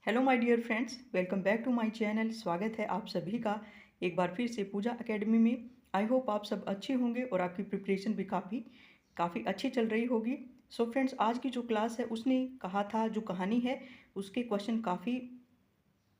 Hello my dear friends, welcome back to my channel. स्वागत है आप सभी का एक बार फिर से पूजा एकेडमी में। आई होप आप सब अच्छे होंगे और आपकी प्रिपरेशन भी काफ़ी अच्छी चल रही होगी। सो फ्रेंड्स, आज की जो क्लास है उसने कहा था जो कहानी है उसके क्वेश्चन काफ़ी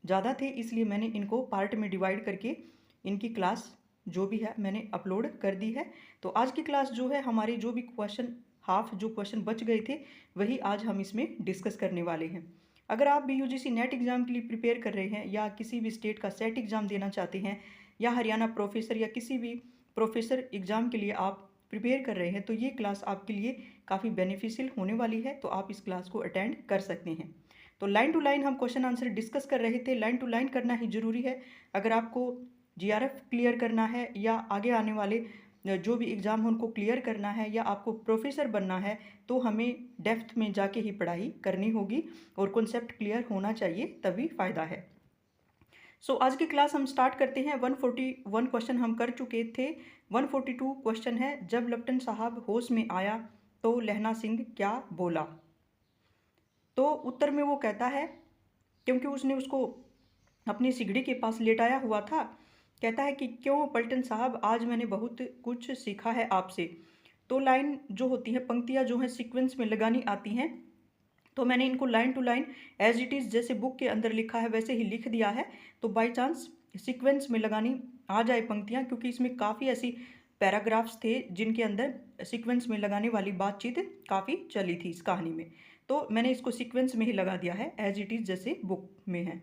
ज़्यादा थे, इसलिए मैंने इनको पार्ट में डिवाइड करके इनकी क्लास जो भी है मैंने अपलोड कर दी है। तो आज की क्लास जो है हमारे जो भी क्वेश्चन बच गए थे वही आज हम इसमें डिस्कस करने वाले हैं। अगर आप भी यूजीसी नेट एग्ज़ाम के लिए प्रिपेयर कर रहे हैं या किसी भी स्टेट का सेट एग्ज़ाम देना चाहते हैं या हरियाणा प्रोफेसर या किसी भी प्रोफेसर एग्ज़ाम के लिए आप प्रिपेयर कर रहे हैं तो ये क्लास आपके लिए काफ़ी बेनिफिशियल होने वाली है, तो आप इस क्लास को अटेंड कर सकते हैं। तो लाइन टू लाइन हम क्वेश्चन आंसर डिस्कस कर रहे थे। लाइन टू लाइन करना ही ज़रूरी है अगर आपको जीआरएफ क्लियर करना है या आगे आने वाले जो भी एग्ज़ाम है उनको क्लियर करना है या आपको प्रोफेसर बनना है, तो हमें डेप्थ में जाके ही पढ़ाई करनी होगी और कॉन्सेप्ट क्लियर होना चाहिए, तभी फ़ायदा है। सो आज की क्लास हम स्टार्ट करते हैं। 141 क्वेश्चन हम कर चुके थे। 142 क्वेश्चन है, जब लेफ्टिनेंट साहब होश में आया तो लहना सिंह क्या बोला। तो उत्तर में वो कहता है, क्योंकि उसने उसको अपनी सिगड़ी के पास लेटाया हुआ था, कहता है कि क्यों पलटन साहब, आज मैंने बहुत कुछ सीखा है आपसे। तो लाइन जो होती है, पंक्तियाँ जो हैं सीक्वेंस में लगानी आती हैं, तो मैंने इनको line to line as it is जैसे बुक के अंदर लिखा है वैसे ही लिख दिया है। तो बाई चांस सीक्वेंस में लगानी आ जाए पंक्तियाँ, क्योंकि इसमें काफ़ी ऐसी पैराग्राफ्स थे जिनके अंदर सीक्वेंस में लगाने वाली बातचीत काफ़ी चली थी इस कहानी में, तो मैंने इसको सीक्वेंस में ही लगा दिया है एज इट इज़ जैसे बुक में है।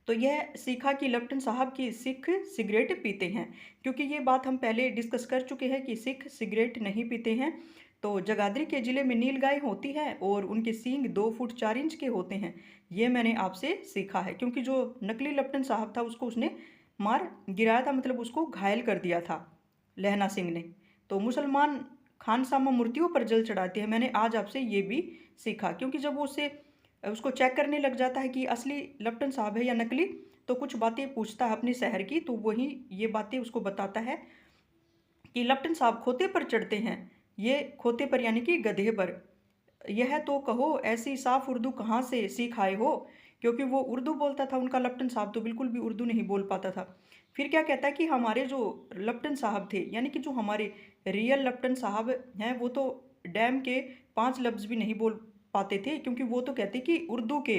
तो यह सीखा कि लेफ्टिनेंट साहब की सिख सिगरेट पीते हैं, क्योंकि ये बात हम पहले डिस्कस कर चुके हैं कि सिख सिगरेट नहीं पीते हैं। तो जगाधरी के ज़िले में नील गाय होती है और उनके सींग 2 फुट 4 इंच के होते हैं। ये मैंने आपसे सीखा है, क्योंकि जो नकली लेफ्टिनेंट साहब था उसको उसने मार गिराया था, मतलब उसको घायल कर दिया था लहना सिंह ने। तो मुसलमान खानसामा मूर्तियों पर जल चढ़ाते हैं, मैंने आज आपसे ये भी सीखा, क्योंकि जब वो उसे उसको चेक करने लग जाता है कि असली लेफ्टिनेंट साहब है या नकली, तो कुछ बातें पूछता है अपने शहर की, तो वही ये बातें उसको बताता है कि लेफ्टिनेंट साहब खोते पर चढ़ते हैं। ये खोते पर यानी कि गधे पर। यह तो कहो ऐसी साफ उर्दू कहाँ से सीख आए हो, क्योंकि वो उर्दू बोलता था, उनका लेफ्टिनेंट साहब तो बिल्कुल भी उर्दू नहीं बोल पाता था। फिर क्या कहता है कि हमारे जो लेफ्टिनेंट साहब थे, यानी कि जो हमारे रियल लेफ्टिनेंट साहब हैं, वो तो डैम के 5 लफ्ज़ भी नहीं बोल पाते थे, क्योंकि वो तो कहते कि उर्दू के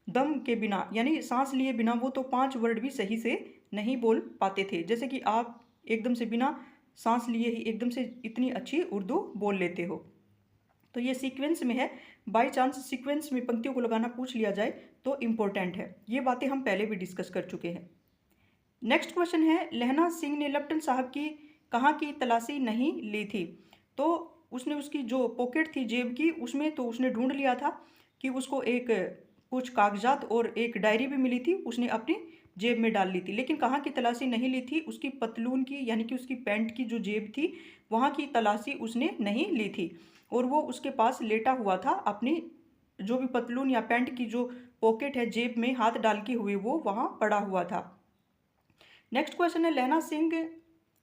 दम के बिना यानी सांस लिए बिना वो तो 5 वर्ड भी सही से नहीं बोल पाते थे, जैसे कि आप एकदम से बिना सांस लिए ही एकदम से इतनी अच्छी उर्दू बोल लेते हो। तो ये सीक्वेंस में है, बाय चांस सीक्वेंस में पंक्तियों को लगाना पूछ लिया जाए तो इम्पोर्टेंट है। ये बातें हम पहले भी डिस्कस कर चुके हैं। नेक्स्ट क्वेश्चन है, लहना सिंह ने लेफ्टिनेंट साहब की कहाँ की तलाशी नहीं ली थी। तो उसने उसकी जो पॉकेट थी जेब की, उसमें तो उसने ढूंढ लिया था कि उसको एक कुछ कागजात और एक डायरी भी मिली थी, उसने अपनी जेब में डाल ली थी, लेकिन कहाँ की तलाशी नहीं ली थी, उसकी पतलून की यानी कि उसकी पैंट की जो जेब थी वहाँ की तलाशी उसने नहीं ली थी, और वो उसके पास लेटा हुआ था, अपनी जो भी पतलून या पैंट की जो पॉकेट है जेब में हाथ डाल के हुए वो वहाँ पड़ा हुआ था। नेक्स्ट क्वेश्चन है, लहना सिंह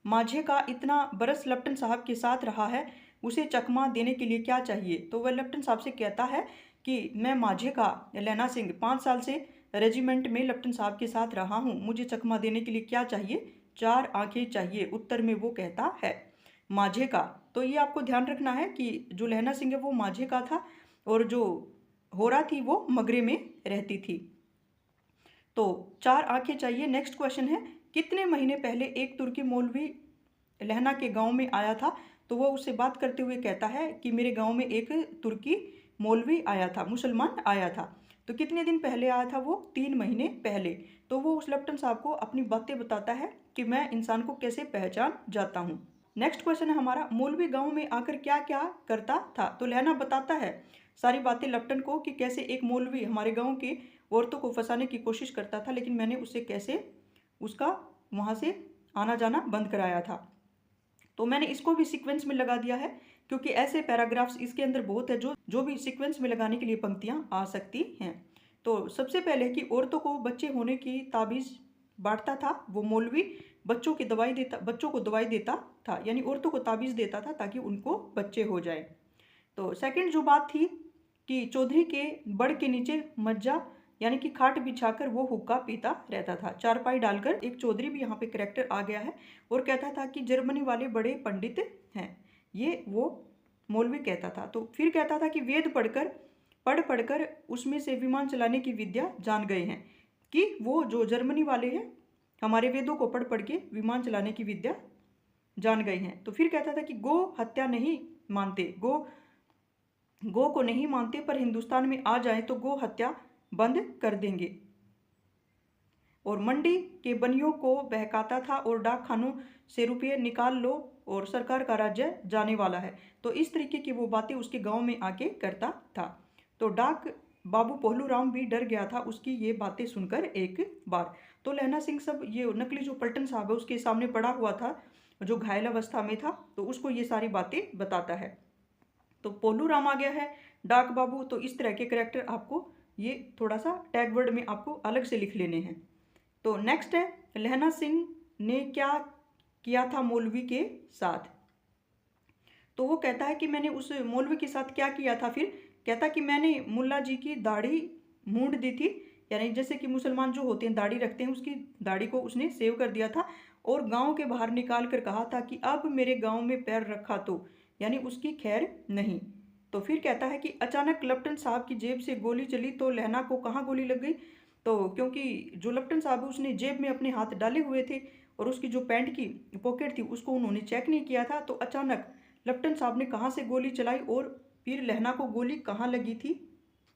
माझे का इतना बरस लेफ्टिनेंट साहब के साथ रहा है, उसे चकमा देने के लिए क्या चाहिए। तो वह लेफ्टिनेंट साहब से कहता है कि मैं माझे का लहना सिंह 5 साल से रेजिमेंट में लेफ्टिनेंट साहब के साथ रहा हूँ, मुझे चकमा देने के लिए क्या चाहिए, 4 आंखें चाहिए। उत्तर में वो कहता है माझे का। तो ये आपको ध्यान रखना है कि जो लहना सिंह है वो माझे का था और जो होरा थी वो मगरे में रहती थी। तो 4 आंखें चाहिए। नेक्स्ट क्वेश्चन है, कितने महीने पहले एक तुर्की मौलवी लहना के गांव में आया था। तो वो उससे बात करते हुए कहता है कि मेरे गांव में एक तुर्की मौलवी आया था, मुसलमान आया था। तो कितने दिन पहले आया था वो, 3 महीने पहले। तो वो उस लेफ्टिनेंट साहब को अपनी बातें बताता है कि मैं इंसान को कैसे पहचान जाता हूँ। नेक्स्ट क्वेश्चन है हमारा, मौलवी गांव में आकर क्या क्या करता था। तो लहना बताता है सारी बातें लेफ्टिनेंट को कि कैसे एक मौलवी हमारे गांव की औरतों को फंसाने की कोशिश करता था, लेकिन मैंने उससे कैसे उसका वहाँ से आना जाना बंद कराया था। तो मैंने इसको भी सीक्वेंस में लगा दिया है, क्योंकि ऐसे पैराग्राफ्स इसके अंदर बहुत है जो भी सीक्वेंस में लगाने के लिए पंक्तियाँ आ सकती हैं। तो सबसे पहले कि औरतों को बच्चे होने की ताबीज़ बांटता था वो मौलवी, बच्चों को दवाई देता था, यानी औरतों को ताबीज़ देता था ताकि उनको बच्चे हो जाए। तो सेकंड जो बात थी कि चौधरी के बड़ के नीचे मज्जा यानी कि खाट बिछाकर वो हुक्का पीता रहता था। चारपाई डालकर, एक चौधरी भी यहाँ पे करेक्टर आ गया है, और कहता था कि जर्मनी वाले बड़े पंडित हैं, ये वो मौलवी कहता था। तो फिर कहता था कि वेद पढ़कर उसमें से विमान चलाने की विद्या जान गए हैं, कि वो जो जर्मनी वाले हैं हमारे वेदों को पढ़ के विमान चलाने की विद्या जान गए हैं। तो फिर कहता था कि गो हत्या नहीं मानते, गो को नहीं मानते, पर हिंदुस्तान में आ जाए तो गो हत्या बंद कर देंगे। और मंडी के बनियों को बहकाता था, और डाक खानों से रुपये निकाल लो और सरकार का राज्य जाने वाला है। तो इस तरीके की वो बातें उसके गांव में आके करता था। तो डाक बाबू पोहलू राम भी डर गया था उसकी ये बातें सुनकर एक बार। तो लहना सिंह सब ये नकली जो पलटन साहब है उसके सामने पड़ा हुआ था, जो घायल अवस्था में था, तो उसको ये सारी बातें बताता है। तो पोलू राम आ गया है, डाक बाबू। तो इस तरह के करेक्टर आपको ये थोड़ा सा टैग वर्ड में आपको अलग से लिख लेने हैं। तो नेक्स्ट है, लहना सिंह ने क्या किया था मौलवी के साथ। तो वो कहता है कि मैंने उस मौलवी के साथ क्या किया था। फिर कहता कि मैंने मुल्ला जी की दाढ़ी मूंड दी थी, यानी जैसे कि मुसलमान जो होते हैं दाढ़ी रखते हैं, उसकी दाढ़ी को उसने सेव कर दिया था, और गांव के बाहर निकाल कर कहा था कि अब मेरे गांव में पैर रखा तो, यानी उसकी खैर नहीं। तो फिर कहता है कि अचानक लप्टन साहब की जेब से गोली चली, तो लहना को कहाँ गोली लग गई। तो क्योंकि जो लप्टन साहब है उसने जेब में अपने हाथ डाले हुए थे, और उसकी जो पैंट की पॉकेट थी उसको उन्होंने चेक नहीं किया था। तो अचानक लप्टन साहब ने कहाँ से गोली चलाई, और फिर लहना को गोली कहाँ लगी थी,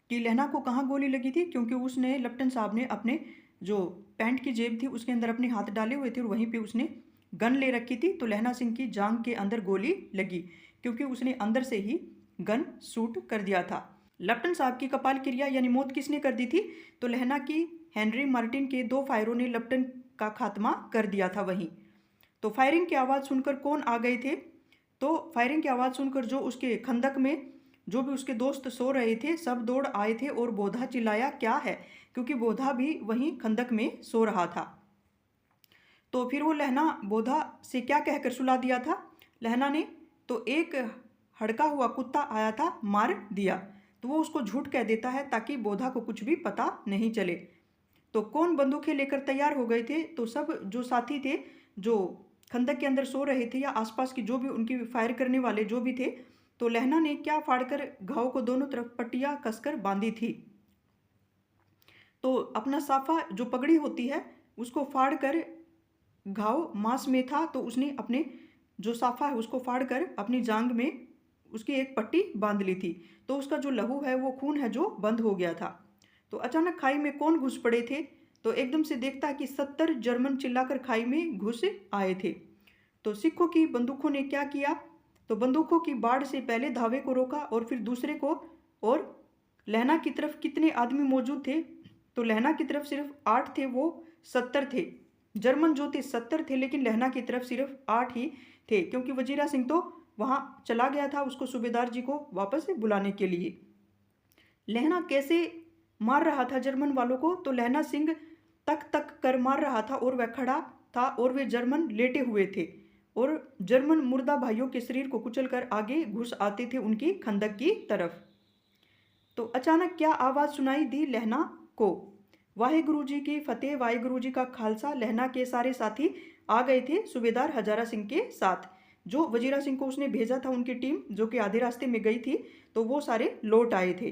कि लहना को कहाँ गोली लगी थी, क्योंकि उसने लप्टन साहब ने अपने जो पैंट की जेब थी उसके अंदर अपने हाथ डाले हुए थे, और वहीं पे उसने गन ले रखी थी। तो लहना सिंह की जांघ के अंदर गोली लगी, क्योंकि उसने अंदर से ही गन शूट कर दिया था। लप्टन साहब की कपाल क्रिया यानी मौत किसने कर दी थी। तो लहना की हेनरी मार्टिन के 2 फायरों ने लप्टन का खात्मा कर दिया था वहीं। तो फायरिंग की आवाज़ सुनकर कौन आ गए थे। तो फायरिंग की आवाज़ सुनकर जो उसके खंदक में जो भी उसके दोस्त सो रहे थे सब दौड़ आए थे, और बोधा चिल्लाया क्या है, क्योंकि बोधा भी वहीं खंदक में सो रहा था। तो फिर वो लहना बोधा से क्या कहकर सुला दिया था लहना ने, तो एक हड़का हुआ कुत्ता आया था मार दिया। तो वो उसको झूठ कह देता है ताकि बोधा को कुछ भी पता नहीं चले। तो कौन बंदूकें लेकर तैयार हो गए थे। तो सब जो साथी थे जो खंदक के अंदर सो रहे थे, या आसपास की जो भी उनकी फायर करने वाले जो भी थे, तो लहना ने क्या फाड़कर घाव को दोनों तरफ पट्टियां कसकर बांधी थी। तो अपना साफा जो पगड़ी होती है उसको फाड़कर, घाव मांस में था तो उसने अपने जो साफा है उसको फाड़कर अपनी जांघ में उसकी एक पट्टी बांध ली थी। तो उसका जो लहू है वो खून है जो बंद हो गया था। तो अचानक खाई में कौन घुस पड़े थे। तो एकदम से देखता है कि 70 जर्मन चिल्लाकर खाई में घुस आए थे। तो सिखों की बंदूकों ने क्या किया। तो बंदूकों की बाढ़ से पहले धावे को रोका और फिर दूसरे को। और लहना की तरफ कितने आदमी मौजूद थे। तो लहना की तरफ सिर्फ 8 थे, वो 70 थे। जर्मन जो थे 70 थे, लेकिन लहना की तरफ सिर्फ 8 ही थे, क्योंकि वजीरा सिंह तो वहां चला गया था उसको सूबेदार जी को वापस बुलाने के लिए। लहना कैसे मार रहा था जर्मन वालों को। तो लहना सिंह तक तक कर मार रहा था, और वह खड़ा था और वे जर्मन लेटे हुए थे, और जर्मन मुर्दा भाइयों के शरीर को कुचलकर आगे घुस आते थे उनकी खंदक की तरफ। तो अचानक क्या आवाज़ सुनाई दी लहना को। वाहेगुरु जी की फतेह, वाहेगुरु जी का खालसा। लहना के सारे साथी आ गए थे सूबेदार हजारा सिंह के साथ। जो वजीरा सिंह को उसने भेजा था उनकी टीम जो कि आधे रास्ते में गई थी, तो वो सारे लौट आए थे।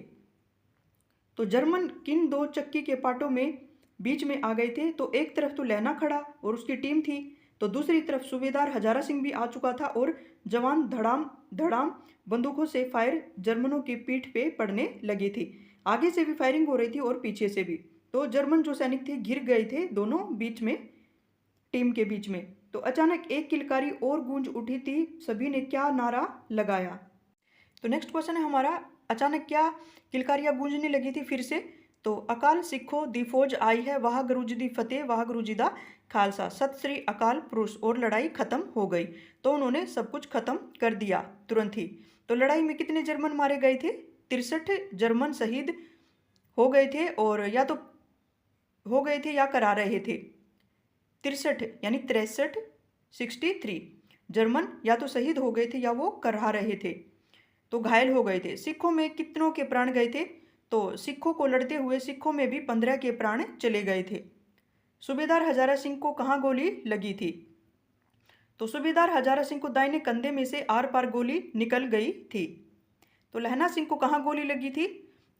तो जर्मन किन 2 चक्की के पाटों में बीच में आ गए थे। तो एक तरफ तो लहना खड़ा और उसकी टीम थी, तो दूसरी तरफ सूबेदार हजारा सिंह भी आ चुका था, और जवान धड़ाम धड़ाम बंदूकों से फायर जर्मनों की पीठ पे पड़ने लगी थी। आगे से भी फायरिंग हो रही थी और पीछे से भी। तो जर्मन जो सैनिक थे घिर गए थे दोनों बीच में, टीम के बीच में। तो अचानक एक किलकारी और गूंज उठी थी। सभी ने क्या नारा लगाया। तो नेक्स्ट क्वेश्चन है हमारा, अचानक क्या किलकारियां गूंजने लगी थी फिर से। तो अकाल सिखो दी फौज आई है, वाह गुरु जी दी फतेह, वाह गुरु जी दा खालसा, सत श्री अकाल पुरुष। और लड़ाई खत्म हो गई। तो उन्होंने सब कुछ खत्म कर दिया तुरंत ही। तो लड़ाई में कितने जर्मन मारे गए थे। 63 जर्मन शहीद हो गए थे, और या तो हो गए थे या करा रहे थे। 63 यानी 63 63 जर्मन या तो शहीद हो गए थे या वो करा रहे थे, तो घायल हो गए थे। सिखों में कितनों के प्राण गए थे। तो सिखों को लड़ते हुए सिखों में भी 15 के प्राण चले गए थे। सूबेदार हजारा सिंह को कहाँ गोली लगी थी? तो सूबेदार हजारा सिंह को दाहिने कंधे में से आर पार गोली निकल गई थी। तो लहना सिंह को कहाँ गोली लगी थी?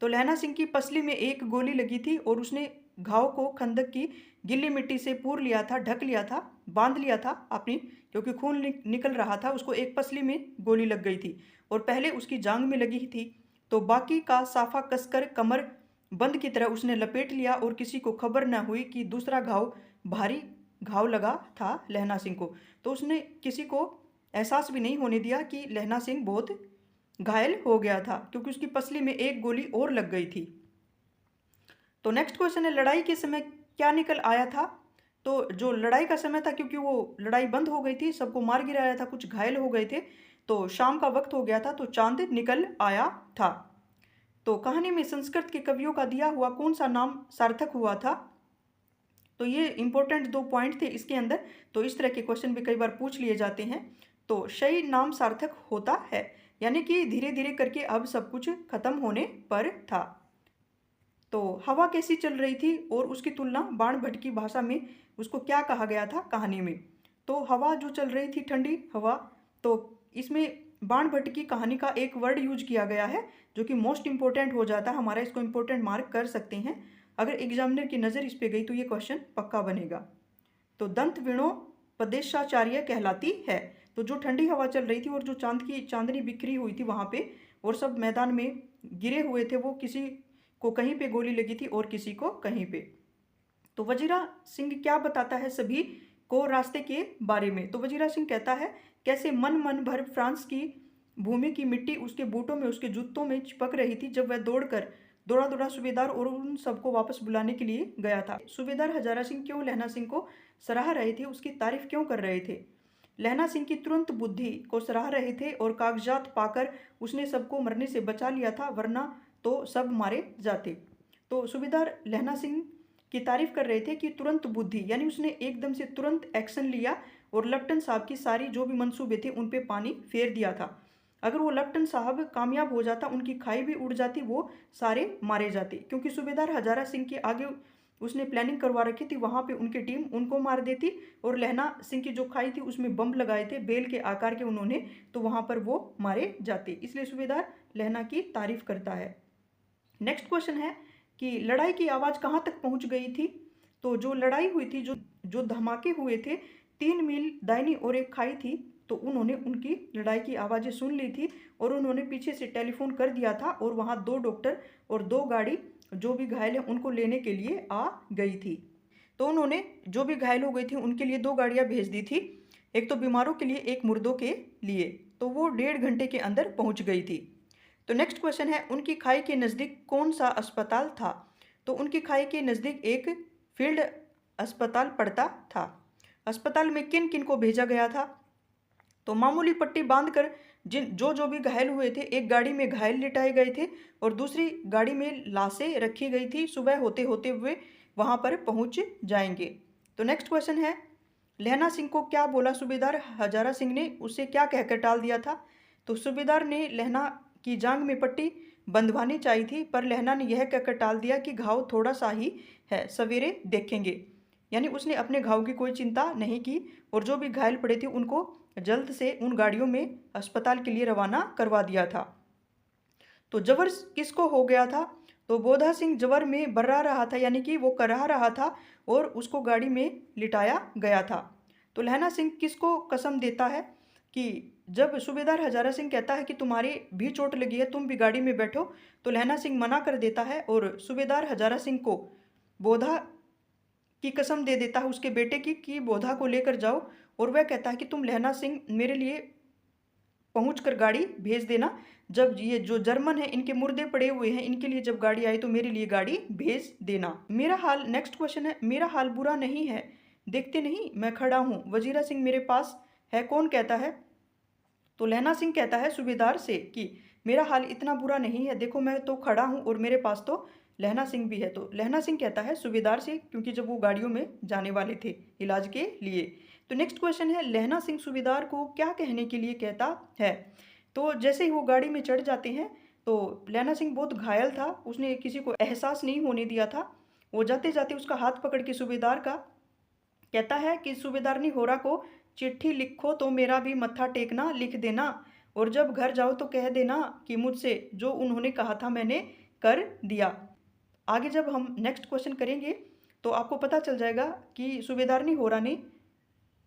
तो लहना सिंह की पसली में एक गोली लगी थी और उसने घाव को खंदक की गीली मिट्टी से पूर लिया था, ढक लिया था, बांध लिया था अपनी, क्योंकि खून निकल रहा था। उसको एक पसली में गोली लग गई थी और पहले उसकी जांग में लगी थी, तो बाकी का साफा कसकर कमर बंद की तरह उसने लपेट लिया और किसी को खबर न हुई कि दूसरा घाव भारी घाव लगा था लहना सिंह को। तो उसने किसी को एहसास भी नहीं होने दिया कि लहना सिंह बहुत घायल हो गया था, क्योंकि उसकी पसली में एक गोली और लग गई थी। तो नेक्स्ट क्वेश्चन है, लड़ाई के समय क्या निकल आया था? तो जो लड़ाई का समय था, क्योंकि वो लड़ाई बंद हो गई थी, सबको मार गिराया था, कुछ घायल हो गए थे, तो शाम का वक्त हो गया था, तो चांद निकल आया था। तो कहानी में संस्कृत के कवियों का दिया हुआ कौन सा नाम सार्थक हुआ था? तो ये इंपॉर्टेंट 2 पॉइंट थे इसके अंदर, तो इस तरह के क्वेश्चन भी कई बार पूछ लिए जाते हैं। तो शई नाम सार्थक होता है, यानी कि धीरे धीरे करके अब सब कुछ खत्म होने पर था। तो हवा कैसी चल रही थी और उसकी तुलना बाण भट्ट की भाषा में उसको क्या कहा गया था कहानी में? तो हवा जो चल रही थी, ठंडी हवा, तो इसमें बाण भट्ट की कहानी का एक वर्ड यूज किया गया है जो कि मोस्ट इंपॉर्टेंट हो जाता है हमारा, इसको इंपॉर्टेंट मार्क कर सकते हैं। अगर एग्जामिनर की नज़र इस पे गई तो ये क्वेश्चन पक्का बनेगा। तो दंत विणोपदेशाचार्य कहलाती है। तो जो ठंडी हवा चल रही थी और जो चांदनी बिखरी हुई थी वहाँ पे, और सब मैदान में गिरे हुए थे, वो किसी को कहीं पे गोली लगी थी और किसी को कहीं पे। तो वजीरा सिंह क्या बताता है सभी को रास्ते के बारे में? तो वजीरा सिंह कहता है, कैसे मन भर फ्रांस की भूमि की मिट्टी उसके बूटों में, उसके जूतों में चिपक रही थी जब वह दौड़ा दौड़ा सूबेदार और उन सबको वापस बुलाने के लिए गया था। सूबेदार हजारा सिंह क्यों लहना सिंह को सराह रहे थे, उसकी तारीफ क्यों कर रहे थे? लहना सिंह की तुरंत बुद्धि को सराह रहे थे और कागजात पाकर उसने सबको मरने से बचा लिया था, वरना तो सब मारे जाते। तो सूबेदार लहना सिंह की तारीफ कर रहे थे कि तुरंत बुद्धि, यानी उसने एकदम से तुरंत एक्शन लिया और लेफ्टिनेंट साहब की सारी जो भी मंसूबे थे उन पे पानी फेर दिया था। अगर वो लेफ्टिनेंट साहब कामयाब हो जाता, उनकी खाई भी उड़ जाती, वो सारे मारे जाते, क्योंकि सूबेदार हजारा सिंह के आगे उसने प्लानिंग करवा रखी थी, वहाँ पे उनकी टीम उनको मार देती और लहना सिंह की जो खाई थी उसमें बम लगाए थे बेल के आकार के उन्होंने, तो वहाँ पर वो मारे जाते। इसलिए सूबेदार लहना की तारीफ करता है। नेक्स्ट क्वेश्चन है कि लड़ाई की आवाज़ कहाँ तक पहुँच गई थी? तो जो लड़ाई हुई थी, जो धमाके हुए थे, 3 मील दाहिनी और एक खाई थी, तो उन्होंने उनकी लड़ाई की आवाज़ें सुन ली थी और उन्होंने पीछे से टेलीफोन कर दिया था और वहाँ 2 डॉक्टर और 2 गाड़ी जो भी घायल हैं उनको लेने के लिए आ गई थी। तो उन्होंने जो भी घायल हो गई थी उनके लिए 2 गाड़ियाँ भेज दी थी, एक तो बीमारों के लिए, एक मुर्दों के लिए। तो वो 1.5 घंटे के अंदर पहुँच गई थी। तो नेक्स्ट क्वेश्चन है, उनकी खाई के नज़दीक कौन सा अस्पताल था? तो उनकी खाई के नज़दीक एक फील्ड अस्पताल पड़ता था। अस्पताल में किन किन को भेजा गया था? तो मामूली पट्टी बांधकर जो भी घायल हुए थे, एक गाड़ी में घायल लिटाए गए थे और दूसरी गाड़ी में लाशें रखी गई थी। सुबह होते होते हुए वहाँ पर पहुँच जाएंगे। तो नेक्स्ट क्वेश्चन है, लहना सिंह को क्या बोला सूबेदार हजारा सिंह ने, उसे क्या कहकर टाल दिया था? तो सूबेदार ने लहना की जांग में पट्टी बंधवानी चाहिए थी, पर लहना ने यह कहकर टाल दिया कि घाव थोड़ा सा ही है, सवेरे देखेंगे। यानी उसने अपने घाव की कोई चिंता नहीं की और जो भी घायल पड़े थे उनको जल्द से उन गाड़ियों में अस्पताल के लिए रवाना करवा दिया था। तो जबर किसको हो गया था? तो बोधा सिंह जबर में बर्रा रहा था, यानी कि वो कराह रहा था और उसको गाड़ी में लिटाया गया था। तो लहना सिंह किसको कसम देता है कि जब सूबेदार हजारा सिंह कहता है कि तुम्हारी भी चोट लगी है, तुम भी गाड़ी में बैठो, तो लहना सिंह मना कर देता है और सूबेदार हजारा सिंह को बोधा की कसम दे देता है उसके बेटे की कि बोधा को लेकर जाओ, और वह कहता है कि तुम लहना सिंह मेरे लिए पहुंचकर गाड़ी भेज देना, जब ये जो जर्मन है इनके मुर्दे पड़े हुए हैं, इनके लिए जब गाड़ी आई तो मेरे लिए गाड़ी भेज देना। मेरा हाल, नेक्स्ट क्वेश्चन है, मेरा हाल बुरा नहीं है, देखते नहीं मैं खड़ा हूँ, वजीरा सिंह मेरे पास है, कौन कहता है? तो लहना सिंह कहता है सूबेदार से कि मेरा हाल इतना बुरा नहीं है, देखो मैं तो खड़ा हूँ और मेरे पास तो लहना सिंह भी है। तो लहना सिंह कहता है सूबेदार से, क्योंकि जब वो गाड़ियों में जाने वाले थे इलाज के लिए। तो नेक्स्ट क्वेश्चन है, लहना सिंह सूबेदार को क्या कहने के लिए कहता है? तो जैसे ही वो गाड़ी में चढ़ जाते हैं तो लहना सिंह बहुत घायल था, उसने किसी को एहसास नहीं होने दिया था। वो जाते जाते उसका हाथ पकड़ के सूबेदार का कहता है कि सूबेदारनी होरा को चिट्ठी लिखो तो मेरा भी मत्था टेकना लिख देना, और जब घर जाओ तो कह देना कि मुझसे जो उन्होंने कहा था मैंने कर दिया। आगे जब हम नेक्स्ट क्वेश्चन करेंगे तो आपको पता चल जाएगा कि सूबेदारनी होरा ने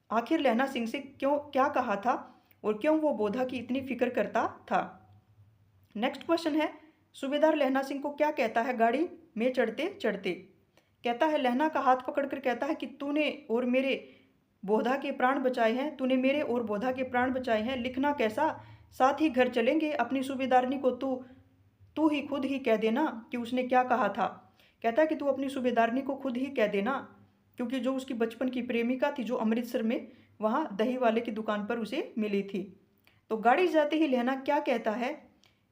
आखिर लहना सिंह से क्यों क्या कहा था और क्यों वो बोधा की इतनी फिक्र करता था। नेक्स्ट क्वेश्चन है, सूबेदार लहना सिंह को क्या कहता है गाड़ी में चढ़ते चढ़ते। कहता है, लहना का हाथ पकड़कर कहता है कि तूने और मेरे बोधा के प्राण बचाए हैं, तूने मेरे और बोधा के प्राण बचाए हैं, लिखना कैसा, साथ ही घर चलेंगे, अपनी सूबेदारनी को तू तू ही खुद ही कह देना कि उसने क्या कहा था। कहता है कि तू अपनी सूबेदारनी को खुद ही कह देना, क्योंकि जो उसकी बचपन की प्रेमिका थी जो अमृतसर में वहाँ दही वाले की दुकान पर उसे मिली थी। तो गाड़ी जाते ही लहना क्या कहता है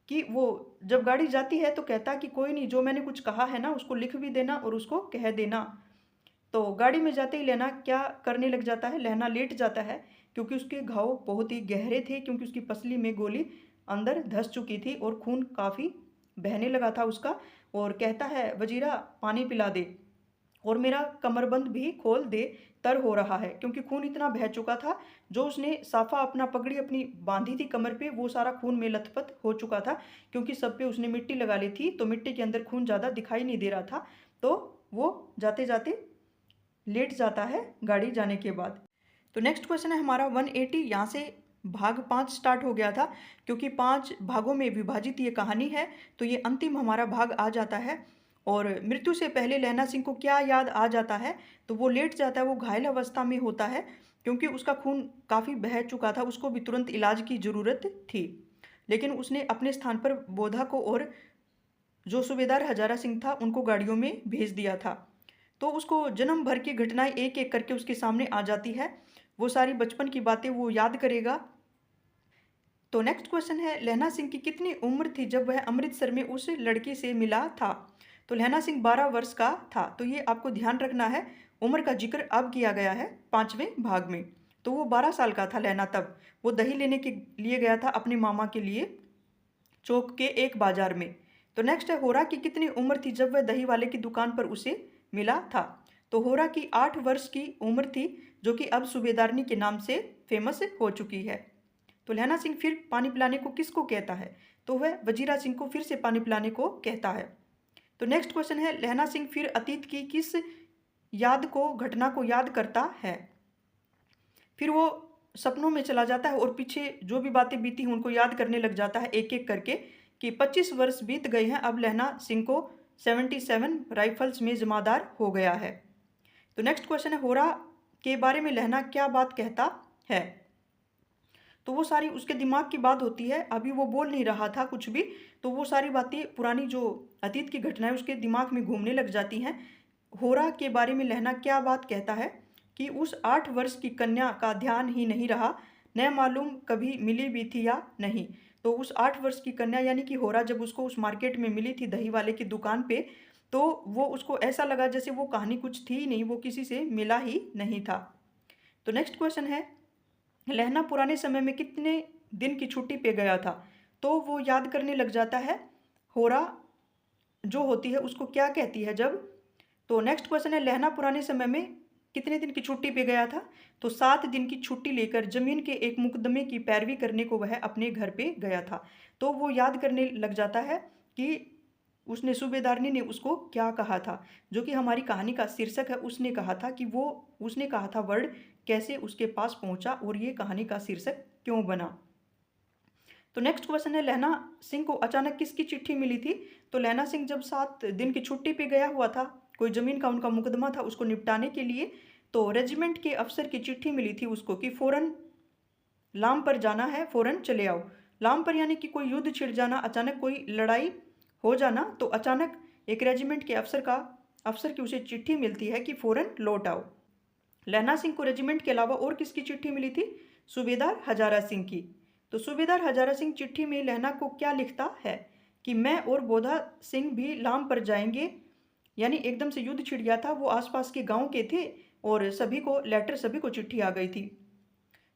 कि वो जब गाड़ी जाती है तो कहता है कि कोई नहीं, जो मैंने कुछ कहा है ना उसको लिख भी देना और उसको कह देना। तो गाड़ी में जाते ही लहना क्या करने लग जाता है, लहना लेट जाता है क्योंकि उसके घाव बहुत ही गहरे थे, क्योंकि उसकी पसली में गोली अंदर धंस चुकी थी और खून काफ़ी बहने लगा था उसका। और कहता है, वजीरा पानी पिला दे और मेरा कमरबंद भी खोल दे, तर हो रहा है, क्योंकि खून इतना बह चुका था। जो उसने साफा अपना पगड़ी अपनी बांधी थी कमर पे, वो सारा खून में लथपथ हो चुका था, क्योंकि सब पे उसने मिट्टी लगा ली थी, तो मिट्टी के अंदर खून ज़्यादा दिखाई नहीं दे रहा था। तो वो जाते जाते लेट जाता है गाड़ी जाने के बाद। तो नेक्स्ट क्वेश्चन है हमारा 180। यहाँ से भाग 5 स्टार्ट हो गया था, क्योंकि 5 भागों में विभाजित ये कहानी है, तो ये अंतिम हमारा भाग आ जाता है। और मृत्यु से पहले लहना सिंह को क्या याद आ जाता है, तो वो लेट जाता है, वो घायल अवस्था में होता है, क्योंकि उसका खून काफ़ी बह चुका था, उसको भी तुरंत इलाज की ज़रूरत थी। लेकिन उसने अपने स्थान पर बोधा को और जो सूबेदार हजारा सिंह था उनको गाड़ियों में भेज दिया था। तो उसको जन्म भर की घटनाएं एक एक करके उसके सामने आ जाती है, वो सारी बचपन की बातें वो याद करेगा। तो नेक्स्ट क्वेश्चन है, लहना सिंह की कितनी उम्र थी जब वह अमृतसर में उस लड़की से मिला था। तो लहना सिंह 12 वर्ष का था, तो ये आपको ध्यान रखना है, उम्र का जिक्र अब किया गया है 5वें भाग में। तो वो 12 साल का था लहना तब, वो दही लेने के लिए गया था अपने मामा के लिए चौक के एक बाजार में। तो नेक्स्ट है, होरा की कितनी उम्र थी जब वह दही वाले की दुकान पर उसे मिला था। तो होरा की 8 वर्ष की उम्र थी, जो कि अब सूबेदारनी के नाम से फेमस हो चुकी है। तो लहना सिंह फिर पानी पिलाने को किसको कहता है, तो वह वजीरा सिंह को फिर से पानी पिलाने को कहता है। तो नेक्स्ट क्वेश्चन है, लहना सिंह फिर अतीत की किस याद को घटना को याद करता है। फिर वो सपनों में चला जाता है और पीछे जो भी बातें बीती हैं उनको याद करने लग जाता है एक एक करके, कि 25 वर्ष बीत गए हैं, अब लहना सिंह को 77 राइफल्स में जमादार हो गया है। तो नेक्स्ट क्वेश्चन है, होरा के बारे में लहना क्या बात कहता है। तो वो सारी उसके दिमाग की बात होती है, अभी वो बोल नहीं रहा था कुछ भी, तो वो सारी बातें पुरानी जो अतीत की घटनाएं उसके दिमाग में घूमने लग जाती हैं। होरा के बारे में लहना क्या बात कहता है कि उस 8 वर्ष की कन्या का ध्यान ही नहीं रहा, न मालूम कभी मिली भी थी या नहीं। तो उस 8 वर्ष की कन्या यानी कि होरा जब उसको उस मार्केट में मिली थी दही वाले की दुकान पे, तो वो उसको ऐसा लगा जैसे वो कहानी कुछ थी ही नहीं, वो किसी से मिला ही नहीं था। तो नेक्स्ट क्वेश्चन है, लहना पुराने समय में कितने दिन की छुट्टी पे गया था। तो वो याद करने लग जाता है, होरा जो होती है उसको क्या कहती है जब। तो नेक्स्ट क्वेश्चन है, लहना पुराने समय में कितने दिन की छुट्टी पे गया था। तो 7 दिन की छुट्टी लेकर जमीन के एक मुकदमे की पैरवी करने को वह अपने घर पे गया था। तो वो याद करने लग जाता है कि उसने सूबेदारनी ने उसको क्या कहा था, जो कि हमारी कहानी का शीर्षक है। उसने कहा था कि वो उसने कहा था वर्ड कैसे उसके पास पहुंचा और ये कहानी का शीर्षक क्यों बना। तो नेक्स्ट क्वेश्चन है, लहना सिंह को अचानक किसकी चिट्ठी मिली थी। तो लहना सिंह जब 7 दिन की छुट्टी पे गया हुआ था, कोई ज़मीन का उनका मुकदमा था उसको निपटाने के लिए, तो रेजिमेंट के अफसर की चिट्ठी मिली थी उसको कि फ़ौरन लाम पर जाना है, फ़ौरन चले आओ। लाम पर यानी कि कोई युद्ध छिड़ जाना, अचानक कोई लड़ाई हो जाना। तो अचानक एक रेजिमेंट के अफसर की उसे चिट्ठी मिलती है कि फ़ौरन लौट आओ। लहना सिंह को रेजिमेंट के अलावा और किसकी चिट्ठी मिली थी, सूबेदार हजारा सिंह की। तो सूबेदार हजारा सिंह चिट्ठी में लहना को क्या लिखता है कि मैं और बोधा सिंह भी लाम पर जाएंगे, यानी एकदम से युद्ध छिड़ गया था, वो आसपास के गांव के थे और सभी को चिट्ठी आ गई थी।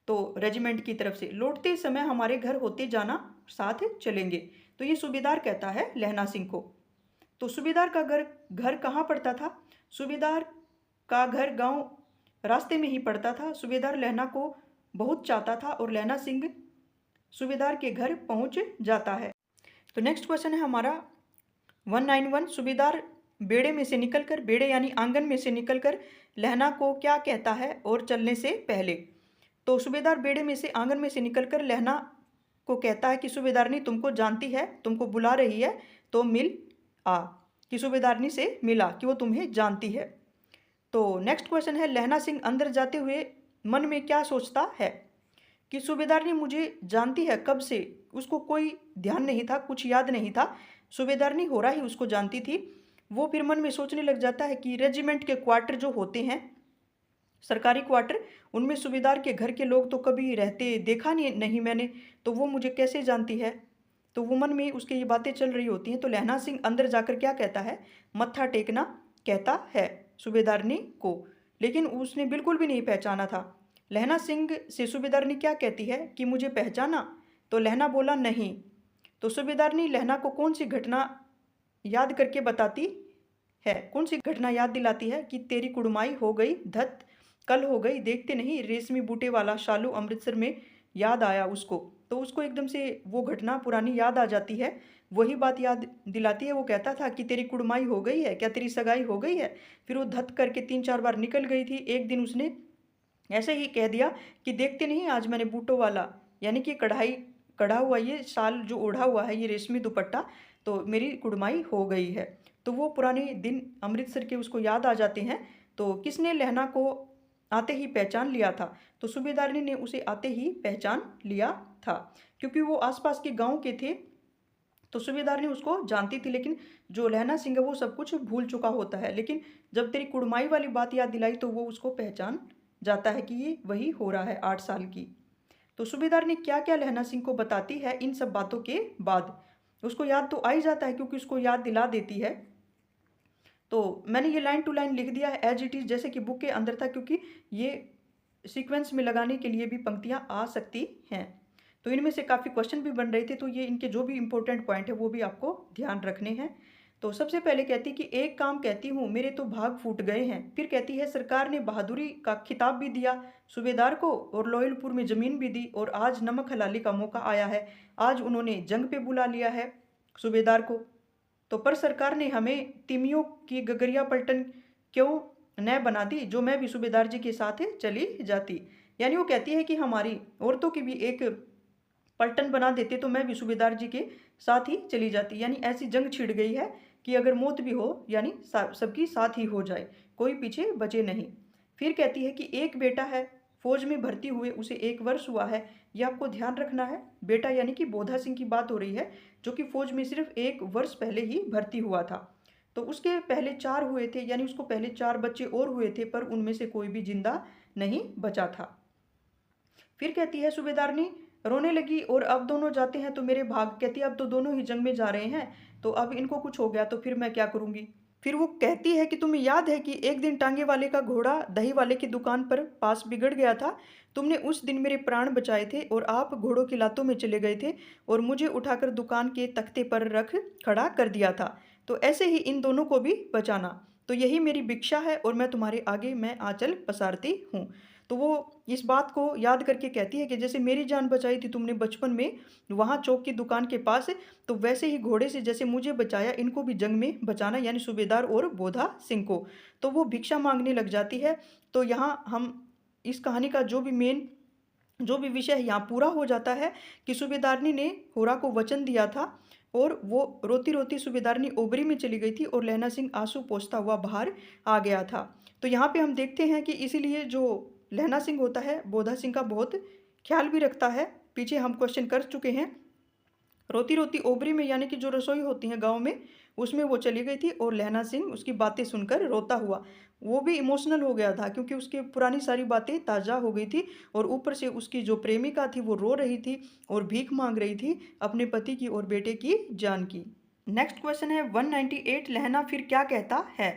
तो रेजिमेंट की तरफ से लौटते समय हमारे घर होते जाना, साथ चलेंगे। तो ये सूबेदार कहता है लहना सिंह को। तो सूबेदार का घर कहाँ पड़ता था? सूबेदार का घर गांव रास्ते में ही पड़ता था। सूबेदार लहना को बहुत चाहता था और लहना सिंह सूबेदार के घर पहुंच जाता है। तो नेक्स्ट क्वेश्चन है हमारा 191। सूबेदार बेड़े में से निकलकर, बेड़े यानी आंगन में से निकलकर लहना को क्या कहता है और चलने से पहले? तो सूबेदार बेड़े में से, आंगन में से निकलकर लहना को कहता है कि सूबेदारनी तुमको जानती है, तुमको बुला रही है, तो मिल आ। कि सूबेदारनी से मिला कि वो तुम्हें जानती है। तो नेक्स्ट क्वेश्चन है लहना सिंह अंदर जाते हुए मन में क्या सोचता है? कि सूबेदारनी मुझे जानती है कब से, उसको कोई ध्यान नहीं था, कुछ याद नहीं था। सूबेदारनी हो रहा ही उसको जानती थी। वो फिर मन में सोचने लग जाता है कि रेजिमेंट के क्वार्टर जो होते हैं, सरकारी क्वार्टर, उनमें सूबेदार के घर के लोग तो कभी रहते देखा नहीं मैंने, तो वो मुझे कैसे जानती है? तो वो मन में उसके ये बातें चल रही होती हैं। तो लहना सिंह अंदर जाकर क्या कहता है? मत्था टेकना कहता है सूबेदारनी को, लेकिन उसने बिल्कुल भी नहीं पहचाना था। लहना सिंह से सूबेदारनी क्या कहती है कि मुझे पहचाना? तो लहना बोला नहीं। तो सूबेदारनी लहना को कौन सी घटना याद करके बताती है, कौन सी घटना याद दिलाती है? कि तेरी कुड़माई हो गई धत, कल हो गई, देखते नहीं रेशमी बूटे वाला शालू अमृतसर में याद आया उसको। तो उसको एकदम से वो घटना पुरानी याद आ जाती है, वही बात याद दिलाती है। वो कहता था कि तेरी कुड़माई हो गई है, क्या तेरी सगाई हो गई है? फिर वो धत करके 3-4 बार निकल गई थी। एक दिन उसने ऐसे ही कह दिया कि देखते नहीं आज मैंने बूटों वाला, यानी कि कढ़ा हुआ ये शाल जो ओढ़ा हुआ है, ये रेशमी दुपट्टा, तो मेरी कुड़माई हो गई है। तो वो पुराने दिन अमृतसर के उसको याद आ जाते हैं। तो किसने लहना को आते ही पहचान लिया था? तो सूबेदारनी ने उसे आते ही पहचान लिया था, क्योंकि वो आसपास के गांव के थे। तो सूबेदारनी उसको जानती थी, लेकिन जो लहना सिंह है वो सब कुछ भूल चुका होता है। लेकिन जब तेरी कुड़माई वाली बात याद दिलाई तो वो उसको पहचान जाता है कि ये वही हो रहा है 8 साल की। तो सूबेदार ने क्या क्या लहना सिंह को बताती है इन सब बातों के बाद? उसको याद तो आ ही जाता है, क्योंकि उसको याद दिला देती है। तो मैंने ये लाइन टू लाइन लिख दिया है एज इट इज़, जैसे कि बुक के अंदर था, क्योंकि ये सीक्वेंस में लगाने के लिए भी पंक्तियां आ सकती हैं। तो इनमें से काफ़ी क्वेश्चन भी बन रहे थे, तो ये इनके जो भी इंपॉर्टेंट पॉइंट है वो भी आपको ध्यान रखने हैं। तो सबसे पहले कहती कि एक काम कहती हूँ, मेरे तो भाग फूट गए हैं। फिर कहती है सरकार ने बहादुरी का खिताब भी दिया सूबेदार को और लोयलपुर में ज़मीन भी दी, और आज नमक हलाली का मौका आया है। आज उन्होंने जंग पे बुला लिया है सूबेदार को। तो पर सरकार ने हमें तिमियों की गगरिया पलटन क्यों न बना दी, जो मैं भी सूबेदार जी के साथ चली जाती। यानी वो कहती है कि हमारी औरतों की भी एक पलटन बना देते तो मैं भी सूबेदार जी के साथ ही चली जाती। यानी ऐसी जंग छिड़ गई है कि अगर मौत भी हो यानी सबकी साथ ही हो जाए, कोई पीछे बचे नहीं। फिर कहती है कि एक बेटा है, फौज में भर्ती हुए उसे 1 वर्ष हुआ है। यह आपको ध्यान रखना है। बेटा यानी कि बोधा सिंह की बात हो रही है, जो कि फौज में सिर्फ 1 वर्ष पहले ही भर्ती हुआ था। तो उसके पहले 4 हुए थे, यानी उसको पहले 4 बच्चे और हुए थे, पर उनमें से कोई भी जिंदा नहीं बचा था। फिर कहती है सूबेदारनी रोने लगी, और अब दोनों जाते हैं तो मेरे भाग। कहती है अब तो दोनों ही जंग में जा रहे हैं, तो अब इनको कुछ हो गया तो फिर मैं क्या करूंगी। फिर वो कहती है कि तुम्हें याद है कि एक दिन टांगे वाले का घोड़ा दही वाले की दुकान पर पास बिगड़ गया था। तुमने उस दिन मेरे प्राण बचाए थे और आप घोड़ों की लातों में चले गए थे और मुझे उठाकर दुकान के तख्ते पर रख खड़ा कर दिया था। तो ऐसे ही इन दोनों को भी बचाना। तो यही मेरी भिक्षा है और मैं तुम्हारे आगे मैं आंचल पसारती हूँ। तो वो इस बात को याद करके कहती है कि जैसे मेरी जान बचाई थी तुमने बचपन में वहाँ चौक की दुकान के पास, तो वैसे ही घोड़े से जैसे मुझे बचाया इनको भी जंग में बचाना, यानी सूबेदार और बोधा सिंह को। तो वो भिक्षा मांगने लग जाती है। तो यहाँ हम इस कहानी का जो भी विषय यहाँ पूरा हो जाता है कि सूबेदारनी ने होरा को वचन दिया था और वो रोती रोती सूबेदारनी ओबरी में चली गई थी और लहना सिंह आंसू पोंछता हुआ बाहर आ गया था। तो यहाँ पे हम देखते हैं कि इसीलिए जो लहना सिंह होता है बोधा सिंह का बहुत ख्याल भी रखता है। पीछे हम क्वेश्चन कर चुके हैं। रोती रोती ओबरी में यानी कि जो रसोई होती है गांव में, उसमें वो चली गई थी और लहना सिंह उसकी बातें सुनकर रोता हुआ, वो भी इमोशनल हो गया था क्योंकि उसकी पुरानी सारी बातें ताज़ा हो गई थी और ऊपर से उसकी जो प्रेमिका थी वो रो रही थी और भीख मांग रही थी अपने पति की और बेटे की जान की। नेक्स्ट क्वेश्चन है 198। लहना फिर क्या कहता है?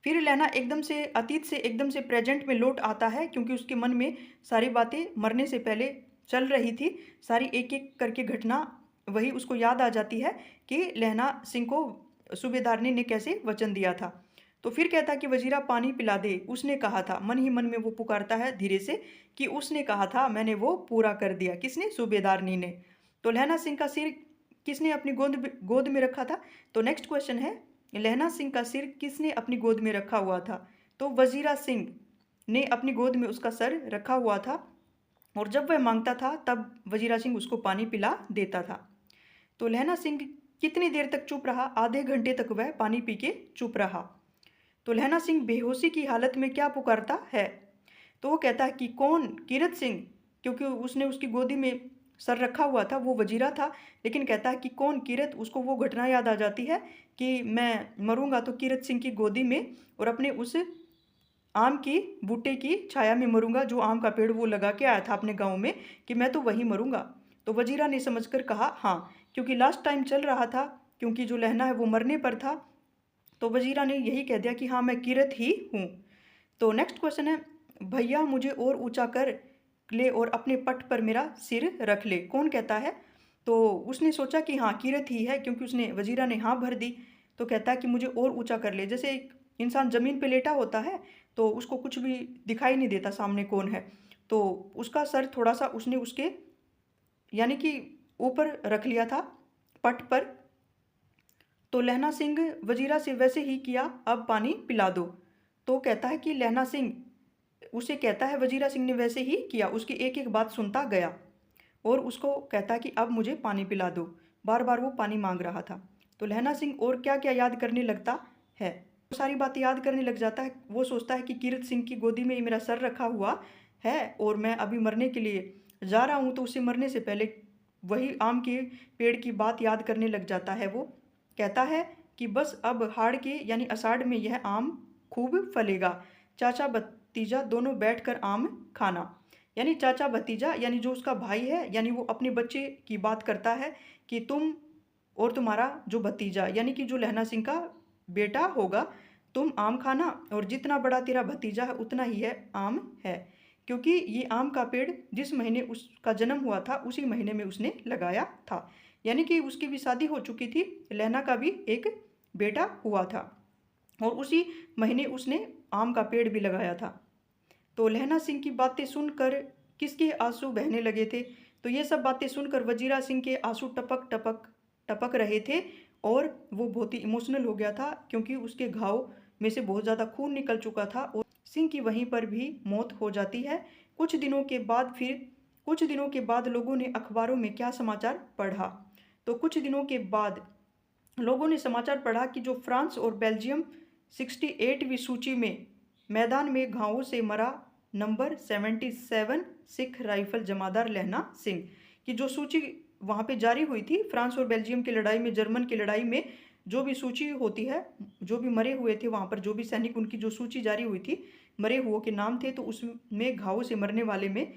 फिर लहना एकदम से अतीत से एकदम से प्रेजेंट में लौट आता है क्योंकि उसके मन में सारी बातें मरने से पहले चल रही थी। सारी एक एक करके घटना वही उसको याद आ जाती है कि लहना सिंह को सूबेदारनी ने कैसे वचन दिया था। तो फिर कहता है कि वजीरा पानी पिला दे, उसने कहा था। मन ही मन में वो पुकारता है धीरे से कि उसने कहा था, मैंने वो पूरा कर दिया। किसने? सूबेदारनी ने। तो लहना सिंह का सिर किसने अपनी गोद में रखा था? तो नेक्स्ट क्वेश्चन है, लहना सिंह का सिर किसने अपनी गोद में रखा हुआ था? तो वजीरा सिंह ने अपनी गोद में उसका सर रखा हुआ था, और जब वह मांगता था तब वजीरा सिंह उसको पानी पिला देता था। तो लहना सिंह कितनी देर तक चुप रहा? आधे घंटे तक वह पानी पी के चुप रहा। तो लहना सिंह बेहोशी की हालत में क्या पुकारता है? तो वो कहता है कि कौन? कीरत सिंह, क्योंकि उसने उसकी गोदी में सर रखा हुआ था, वो वजीरा था। लेकिन कहता है कि कौन? कीरत। उसको वो घटना याद आ जाती है कि मैं मरूंगा तो कीरत सिंह की गोदी में, और अपने उस आम की बूटे की छाया में मरूंगा, जो आम का पेड़ वो लगा के आया था अपने गांव में, कि मैं तो वहीं मरूंगा। तो वजीरा ने समझकर कहा हाँ, क्योंकि लास्ट टाइम चल रहा था, क्योंकि जो लहना है वो मरने पर था। तो वजीरा ने यही कह दिया कि हाँ, मैं कीरत ही हूँ। तो नेक्स्ट क्वेश्चन है, भैया मुझे और ऊंचा कर ले और अपने पट पर मेरा सिर रख ले। कौन कहता है? तो उसने सोचा कि हाँ, कीरत ही है, क्योंकि उसने वजीरा ने हाँ भर दी। तो कहता है कि मुझे और ऊंचा कर ले। जैसे एक इंसान ज़मीन पे लेटा होता है तो उसको कुछ भी दिखाई नहीं देता सामने कौन है, तो उसका सर थोड़ा सा उसने उसके यानी कि ऊपर रख लिया था पट पर। तो लहना सिंह वजीरा से वैसे ही किया, अब पानी पिला दो। तो कहता है कि लहना सिंह उसे कहता है वजीरा सिंह ने वैसे ही किया, उसकी एक एक बात सुनता गया और उसको कहता है कि अब मुझे पानी पिला दो। बार बार वो पानी मांग रहा था। तो लहना सिंह और क्या क्या याद करने लगता है? वो सारी बातें याद करने लग जाता है। वो सोचता है कि कीरत सिंह की गोदी में ही मेरा सर रखा हुआ है और मैं अभी मरने के लिए जा रहा हूँ, तो उसे मरने से पहले वही आम के पेड़ की बात याद करने लग जाता है। वो कहता है कि बस अब हाड़ के यानी अषाढ़ में यह आम खूब फलेगा, चाचा भतीजा दोनों बैठकर आम खाना। यानी चाचा भतीजा यानी जो उसका भाई है, यानी वो अपने बच्चे की बात करता है कि तुम और तुम्हारा जो भतीजा यानी कि जो लहना सिंह का बेटा होगा, तुम आम खाना, और जितना बड़ा तेरा भतीजा है उतना ही है आम है, क्योंकि ये आम का पेड़ जिस महीने उसका जन्म हुआ था उसी महीने में उसने लगाया था। यानी कि उसकी भी शादी हो चुकी थी, लहना का भी एक बेटा हुआ था, और उसी महीने उसने आम का पेड़ भी लगाया था। तो लहना सिंह की बातें सुनकर किसके आंसू बहने लगे थे? तो ये सब बातें सुनकर वजीरा सिंह के आंसू टपक टपक टपक रहे थे, और वो बहुत ही इमोशनल हो गया था, क्योंकि उसके घाव में से बहुत ज़्यादा खून निकल चुका था, और सिंह की वहीं पर भी मौत हो जाती है। कुछ दिनों के बाद लोगों ने अखबारों में क्या समाचार पढ़ा? तो कुछ दिनों के बाद लोगों ने समाचार पढ़ा कि जो फ्रांस और बेल्जियम 68वीं सूची में मैदान में घावों से मरा नंबर 77 सिख राइफल जमादार लहना सिंह की जो सूची वहाँ पे जारी हुई थी फ्रांस और बेल्जियम की लड़ाई में, जर्मन की लड़ाई में जो भी सूची होती है, जो भी मरे हुए थे वहाँ पर, जो भी सैनिक, उनकी जो सूची जारी हुई थी, मरे हुओं के नाम थे, तो उसमें घावों से मरने वाले में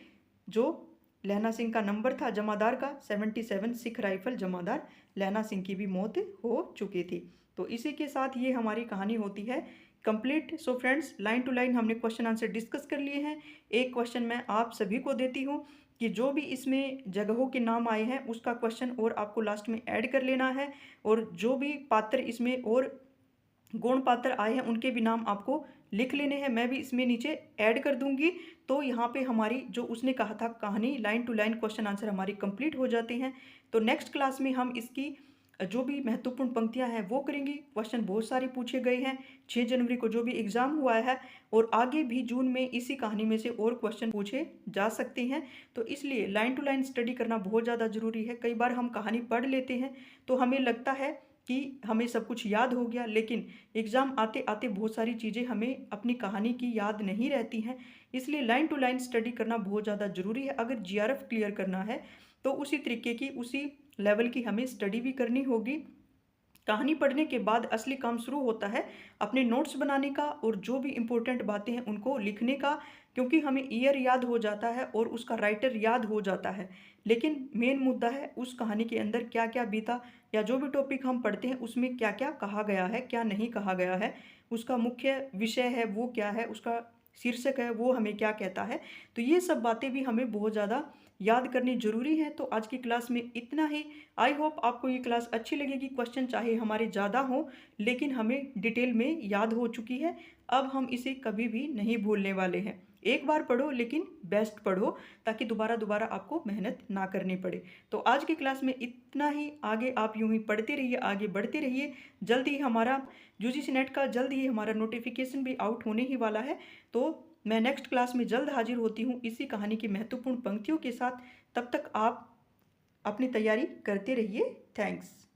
जो लहना सिंह का नंबर था जमादार का 77 सिख राइफल जमादार लहना सिंह की भी मौत हो चुकी थी। तो इसी के साथ ये हमारी कहानी होती है complete. So friends, line to line हमने क्वेश्चन आंसर डिस्कस कर लिए हैं। एक क्वेश्चन मैं आप सभी को देती हूँ कि जो भी इसमें जगहों के नाम आए हैं उसका क्वेश्चन और आपको लास्ट में ऐड कर लेना है, और जो भी पात्र इसमें और गौण पात्र आए हैं उनके भी नाम आपको लिख लेने हैं। मैं भी इसमें नीचे ऐड कर दूंगी। तो यहाँ पे हमारी जो उसने कहा था कहानी line to line question answer हमारी कंप्लीट हो जाते हैं। तो नेक्स्ट क्लास में हम इसकी जो भी महत्वपूर्ण पंक्तियां हैं वो करेंगे। क्वेश्चन बहुत सारे पूछे गए हैं 6 जनवरी को जो भी एग्जाम हुआ है, और आगे भी जून में इसी कहानी में से और क्वेश्चन पूछे जा सकते हैं। तो इसलिए लाइन टू लाइन स्टडी करना बहुत ज़्यादा ज़रूरी है। कई बार हम कहानी पढ़ लेते हैं तो हमें लगता है कि हमें सब कुछ याद हो गया, लेकिन एग्ज़ाम आते आते बहुत सारी चीज़ें हमें अपनी कहानी की याद नहीं रहती हैं। इसलिए लाइन टू लाइन स्टडी करना बहुत ज़्यादा ज़रूरी है। अगर जीआरएफ क्लियर करना है तो उसी तरीके की, उसी लेवल की हमें स्टडी भी करनी होगी। कहानी पढ़ने के बाद असली काम शुरू होता है अपने नोट्स बनाने का, और जो भी इम्पोर्टेंट बातें हैं उनको लिखने का, क्योंकि हमें ईयर याद हो जाता है और उसका राइटर याद हो जाता है, लेकिन मेन मुद्दा है उस कहानी के अंदर क्या क्या बीता, या जो भी टॉपिक हम पढ़ते हैं उसमें क्या क्या कहा गया है, क्या नहीं कहा गया है, उसका मुख्य विषय है वो क्या है, उसका शीर्षक है वो हमें क्या कहता है। तो ये सब बातें भी हमें बहुत ज़्यादा याद करने ज़रूरी हैं। तो आज की क्लास में इतना ही। आई होप आपको ये क्लास अच्छी लगेगी। क्वेश्चन चाहे हमारे ज़्यादा हों, लेकिन हमें डिटेल में याद हो चुकी है। अब हम इसे कभी भी नहीं भूलने वाले हैं। एक बार पढ़ो, लेकिन बेस्ट पढ़ो, ताकि दोबारा दोबारा आपको मेहनत ना करनी पड़े। तो आज की क्लास में इतना ही। आगे आप यूं ही पढ़ते रहिए, आगे बढ़ते रहिए। जल्द ही हमारा यूजीसी नेट का जल्द ही हमारा नोटिफिकेशन भी आउट होने ही वाला है। तो मैं नेक्स्ट क्लास में जल्द हाजिर होती हूँ इसी कहानी की महत्वपूर्ण पंक्तियों के साथ। तब तक आप अपनी तैयारी करते रहिए। थैंक्स।